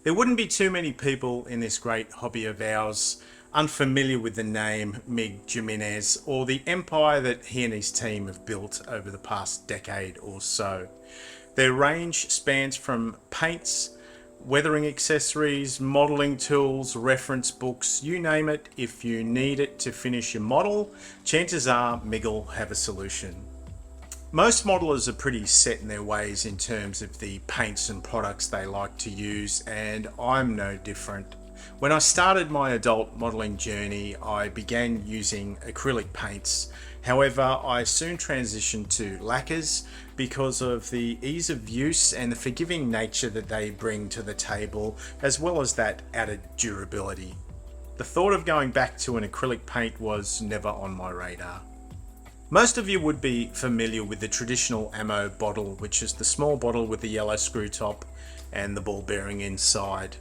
There wouldn't be too many people in this great hobby of ours unfamiliar with the name Mig Jimenez or the empire that he and his team have built over the past decade or so. Their range spans from paints, weathering accessories, modelling tools, reference books, you name it. If you need it to finish your model, chances are Mig will have a solution. Most modelers are pretty set in their ways in terms of the paints and products they like to use, and I'm no different. When I started my adult modelling journey, I began using acrylic paints. However, I soon transitioned to lacquers because of the ease of use and the forgiving nature that they bring to the table, as well as that added durability. The thought of going back to an acrylic paint was never on my radar. Most of you would be familiar with the traditional ammo bottle, which is the small bottle with the yellow screw top and the ball bearing inside.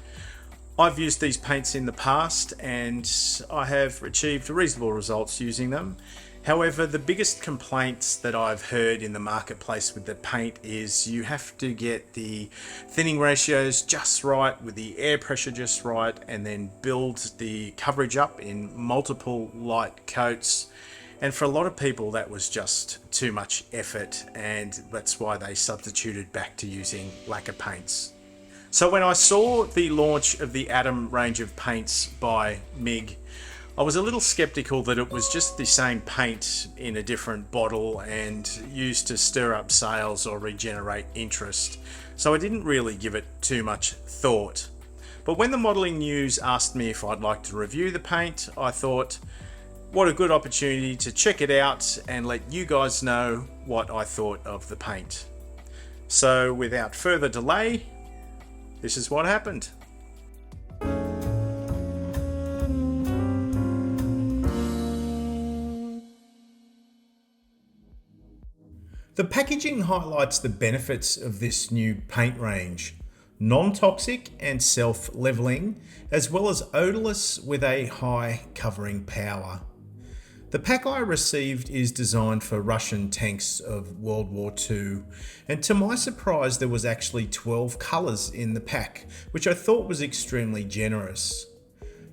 I've used these paints in the past and I have achieved reasonable results using them. However, the biggest complaints that I've heard in the marketplace with the paint is you have to get the thinning ratios just right with the air pressure just right and then build the coverage up in multiple light coats. And for a lot of people, that was just too much effort, and that's why they substituted back to using lacquer paints. So when I saw the launch of the Atom range of paints by MIG, I was a little skeptical that it was just the same paint in a different bottle and used to stir up sales or regenerate interest. So I didn't really give it too much thought. But when the Modelling News asked me if I'd like to review the paint, I thought, what a good opportunity to check it out and let you guys know what I thought of the paint. So without further delay, this is what happened. The packaging highlights the benefits of this new paint range. Non-toxic and self-leveling, as well as odorless with a high covering power. The pack I received is designed for Russian tanks of World War II, and to my surprise there was actually 12 colours in the pack, which I thought was extremely generous.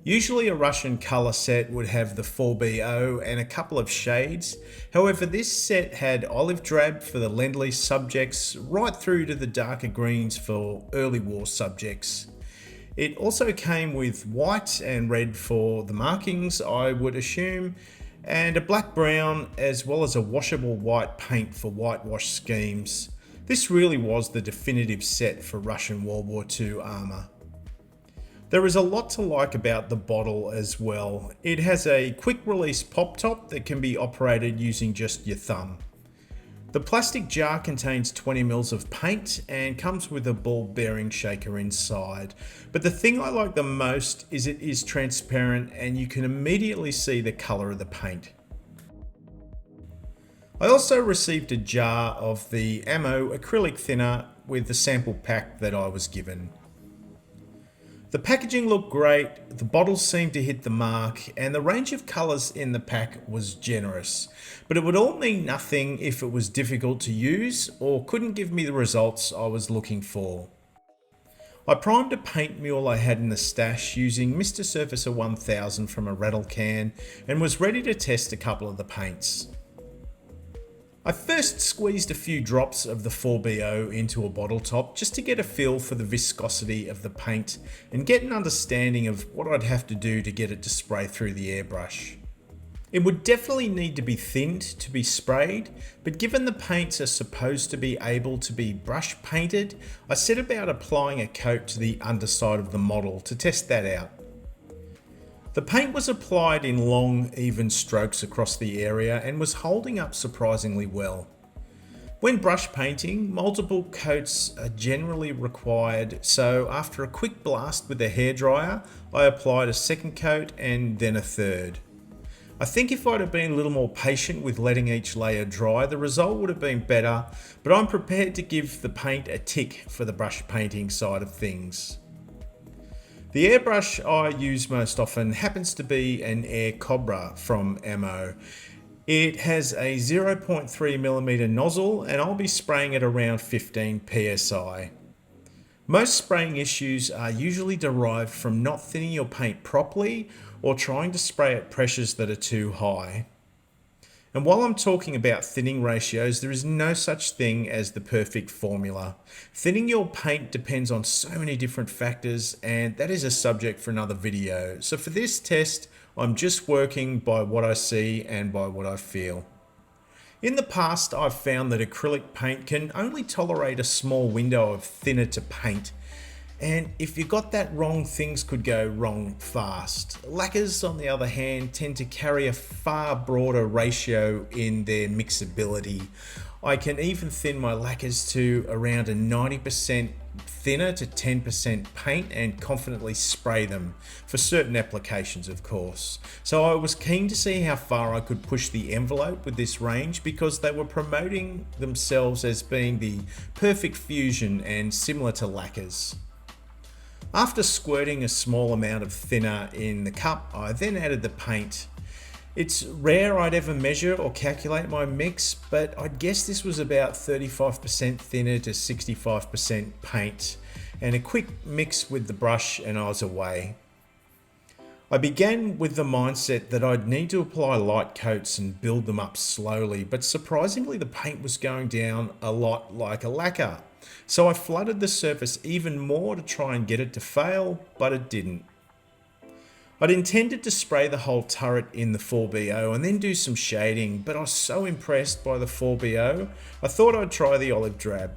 Usually a Russian colour set would have the 4BO and a couple of shades, however this set had olive drab for the Lend-Lease subjects right through to the darker greens for early war subjects. It also came with white and red for the markings, I would assume, and a black brown as well as a washable white paint for whitewash schemes. This really was the definitive set for Russian World War II armour. There is a lot to like about the bottle as well. It has a quick release pop top that can be operated using just your thumb. The plastic jar contains 20 ml of paint and comes with a ball bearing shaker inside. But the thing I like the most is it is transparent and you can immediately see the colour of the paint. I also received a jar of the Ammo acrylic thinner with the sample pack that I was given. The packaging looked great, the bottles seemed to hit the mark, and the range of colours in the pack was generous. But it would all mean nothing if it was difficult to use or couldn't give me the results I was looking for. I primed a paint mule I had in the stash using Mr. Surfacer 1000 from a rattle can and was ready to test a couple of the paints. I first squeezed a few drops of the 4BO into a bottle top just to get a feel for the viscosity of the paint and get an understanding of what I'd have to do to get it to spray through the airbrush. It would definitely need to be thinned to be sprayed, but given the paints are supposed to be able to be brush painted, I set about applying a coat to the underside of the model to test that out. The paint was applied in long, even strokes across the area and was holding up surprisingly well. When brush painting, multiple coats are generally required, so after a quick blast with a hairdryer, I applied a second coat and then a third. I think if I'd have been a little more patient with letting each layer dry, the result would have been better, but I'm prepared to give the paint a tick for the brush painting side of things. The airbrush I use most often happens to be an Air Cobra from Ammo. It has a 0.3mm nozzle and I'll be spraying it around 15 psi. Most spraying issues are usually derived from not thinning your paint properly or trying to spray at pressures that are too high. And while I'm talking about thinning ratios, there is no such thing as the perfect formula. Thinning your paint depends on so many different factors, and that is a subject for another video. So for this test, I'm just working by what I see and by what I feel. In the past, I've found that acrylic paint can only tolerate a small window of thinner to paint. And if you got that wrong, things could go wrong fast. Lacquers, on the other hand, tend to carry a far broader ratio in their mixability. I can even thin my lacquers to around a 90% thinner to 10% paint and confidently spray them, for certain applications of course. So I was keen to see how far I could push the envelope with this range, because they were promoting themselves as being the perfect fusion and similar to lacquers. After squirting a small amount of thinner in the cup, I then added the paint. It's rare I'd ever measure or calculate my mix, but I'd guess this was about 35% thinner to 65% paint, and a quick mix with the brush and I was away. I began with the mindset that I'd need to apply light coats and build them up slowly, but surprisingly the paint was going down a lot like a lacquer. So I flooded the surface even more to try and get it to fail, but it didn't. I'd intended to spray the whole turret in the 4BO and then do some shading, but I was so impressed by the 4BO, I thought I'd try the olive drab.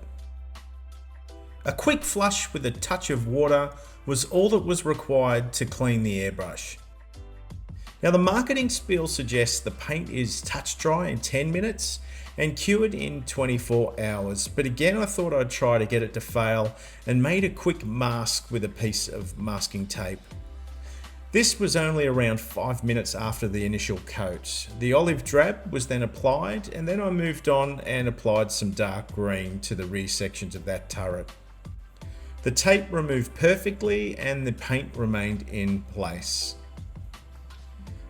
A quick flush with a touch of water was all that was required to clean the airbrush. Now the marketing spiel suggests the paint is touch dry in 10 minutes and cured in 24 hours, but again I thought I'd try to get it to fail and made a quick mask with a piece of masking tape. This was only around 5 minutes after the initial coat. The olive drab was then applied, and then I moved on and applied some dark green to the rear sections of that turret. The tape removed perfectly and the paint remained in place.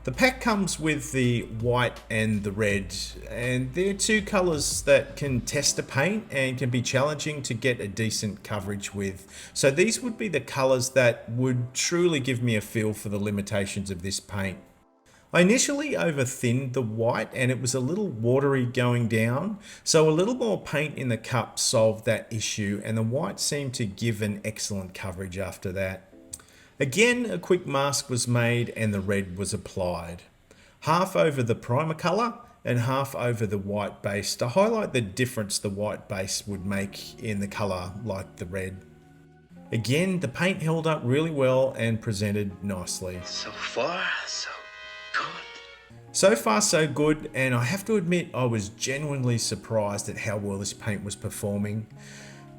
The pack comes with the white and the red, and they're two colours that can test a paint and can be challenging to get a decent coverage with. So these would be the colours that would truly give me a feel for the limitations of this paint. I initially over thinned the white and it was a little watery going down, so a little more paint in the cup solved that issue, and the white seemed to give an excellent coverage after that. Again, a quick mask was made and the red was applied. Half over the primer colour and half over the white base to highlight the difference the white base would make in the colour like the red. Again, the paint held up really well and presented nicely. So far, so good. So far so good, and I have to admit I was genuinely surprised at how well this paint was performing.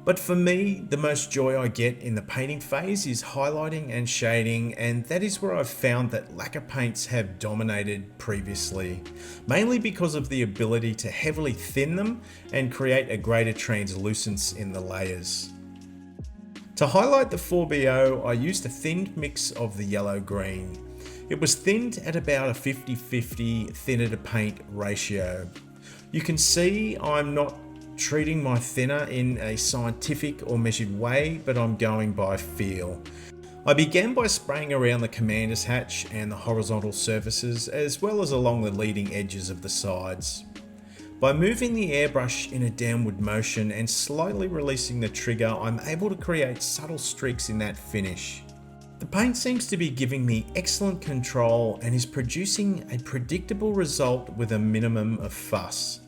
But for me, the most joy I get in the painting phase is highlighting and shading, and that is where I've found that lacquer paints have dominated previously, mainly because of the ability to heavily thin them and create a greater translucence in the layers. To highlight the 4BO, I used a thinned mix of the yellow-green. It was thinned at about a 50-50 thinner to paint ratio. You can see I'm not treating my thinner in a scientific or measured way, but I'm going by feel. I began by spraying around the commander's hatch and the horizontal surfaces, as well as along the leading edges of the sides. By moving the airbrush in a downward motion and slightly releasing the trigger, I'm able to create subtle streaks in that finish. The paint seems to be giving me excellent control and is producing a predictable result with a minimum of fuss.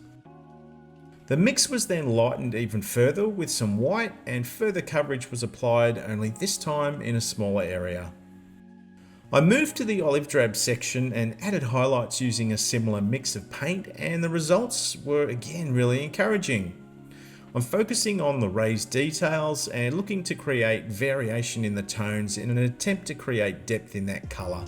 The mix was then lightened even further with some white, and further coverage was applied, only this time in a smaller area. I moved to the olive drab section and added highlights using a similar mix of paint, and the results were again really encouraging. I'm focusing on the raised details and looking to create variation in the tones in an attempt to create depth in that colour.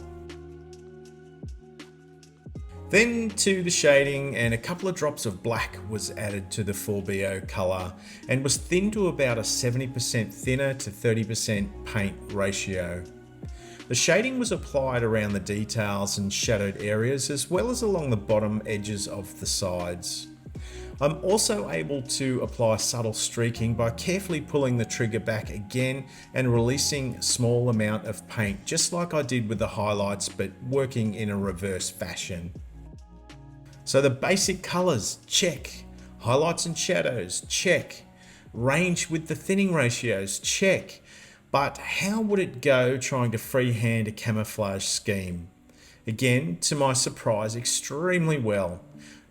Then to the shading, and a couple of drops of black was added to the 4BO colour and was thinned to about a 70% thinner to 30% paint ratio. The shading was applied around the details and shadowed areas, as well as along the bottom edges of the sides. I'm also able to apply subtle streaking by carefully pulling the trigger back again and releasing a small amount of paint, just like I did with the highlights, but working in a reverse fashion. So the basic colors, check. Highlights and shadows, check. Range with the thinning ratios, check. But how would it go trying to freehand a camouflage scheme? Again, to my surprise, extremely well.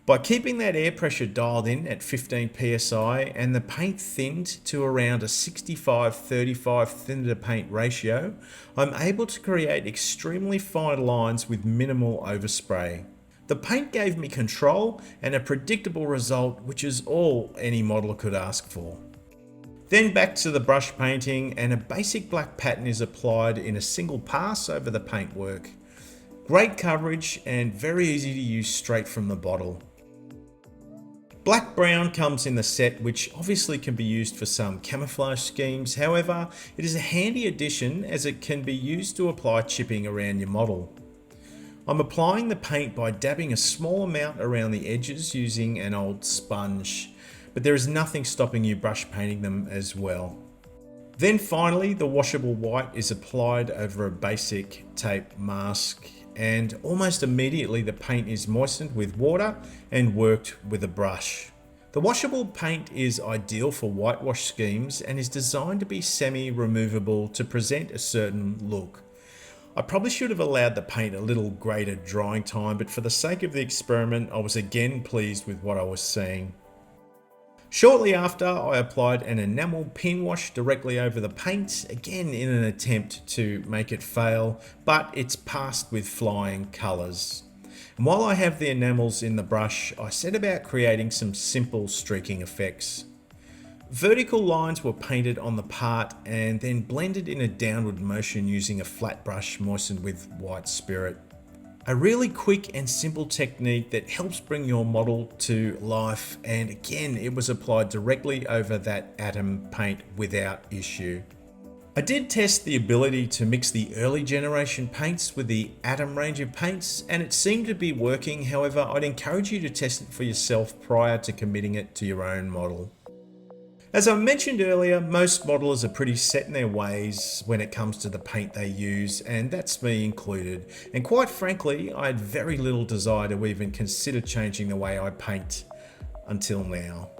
By keeping that air pressure dialed in at 15 psi and the paint thinned to around a 65-35 thinner to paint ratio, I'm able to create extremely fine lines with minimal overspray. The paint gave me control and a predictable result, which is all any modeler could ask for. Then back to the brush painting, and a basic black pattern is applied in a single pass over the paintwork. Great coverage and very easy to use straight from the bottle. Black brown comes in the set, which obviously can be used for some camouflage schemes. However, it is a handy addition as it can be used to apply chipping around your model. I'm applying the paint by dabbing a small amount around the edges using an old sponge, but there is nothing stopping you brush painting them as well. Then finally, the washable white is applied over a basic tape mask, and almost immediately the paint is moistened with water and worked with a brush. The washable paint is ideal for whitewash schemes and is designed to be semi-removable to present a certain look. I probably should have allowed the paint a little greater drying time, but for the sake of the experiment, I was again pleased with what I was seeing. Shortly after, I applied an enamel pin wash directly over the paint, again in an attempt to make it fail, but it's passed with flying colours. And while I have the enamels in the brush, I set about creating some simple streaking effects. Vertical lines were painted on the part and then blended in a downward motion using a flat brush moistened with white spirit. A really quick and simple technique that helps bring your model to life, and again it was applied directly over that atom paint without issue. I did test the ability to mix the early generation paints with the atom range of paints and it seemed to be working. However, I'd encourage you to test it for yourself prior to committing it to your own model. As I mentioned earlier, most modelers are pretty set in their ways when it comes to the paint they use, and that's me included. And quite frankly, I had very little desire to even consider changing the way I paint until now.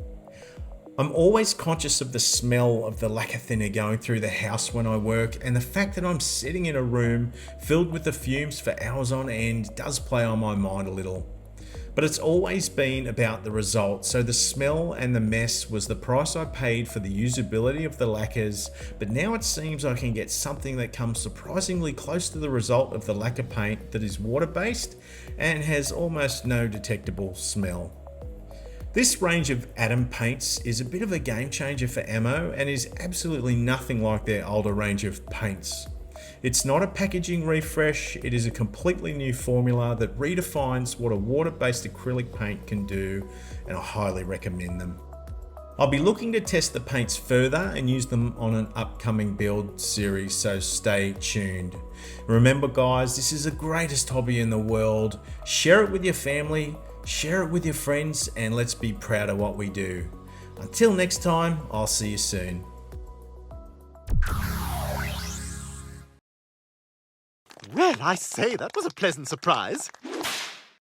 I'm always conscious of the smell of the lacquer thinner going through the house when I work, and the fact that I'm sitting in a room filled with the fumes for hours on end does play on my mind a little. But it's always been about the result, so the smell and the mess was the price I paid for the usability of the lacquers, but now it seems I can get something that comes surprisingly close to the result of the lacquer paint that is water-based and has almost no detectable smell. This range of atom paints is a bit of a game changer for Ammo and is absolutely nothing like their older range of paints. It's not a packaging refresh, it is a completely new formula that redefines what a water-based acrylic paint can do, and I highly recommend them. I'll be looking to test the paints further and use them on an upcoming build series, so stay tuned. Remember guys, this is the greatest hobby in the world. Share it with your family, share it with your friends, and let's be proud of what we do. Until next time, I'll see you soon. Well, I say, that was a pleasant surprise.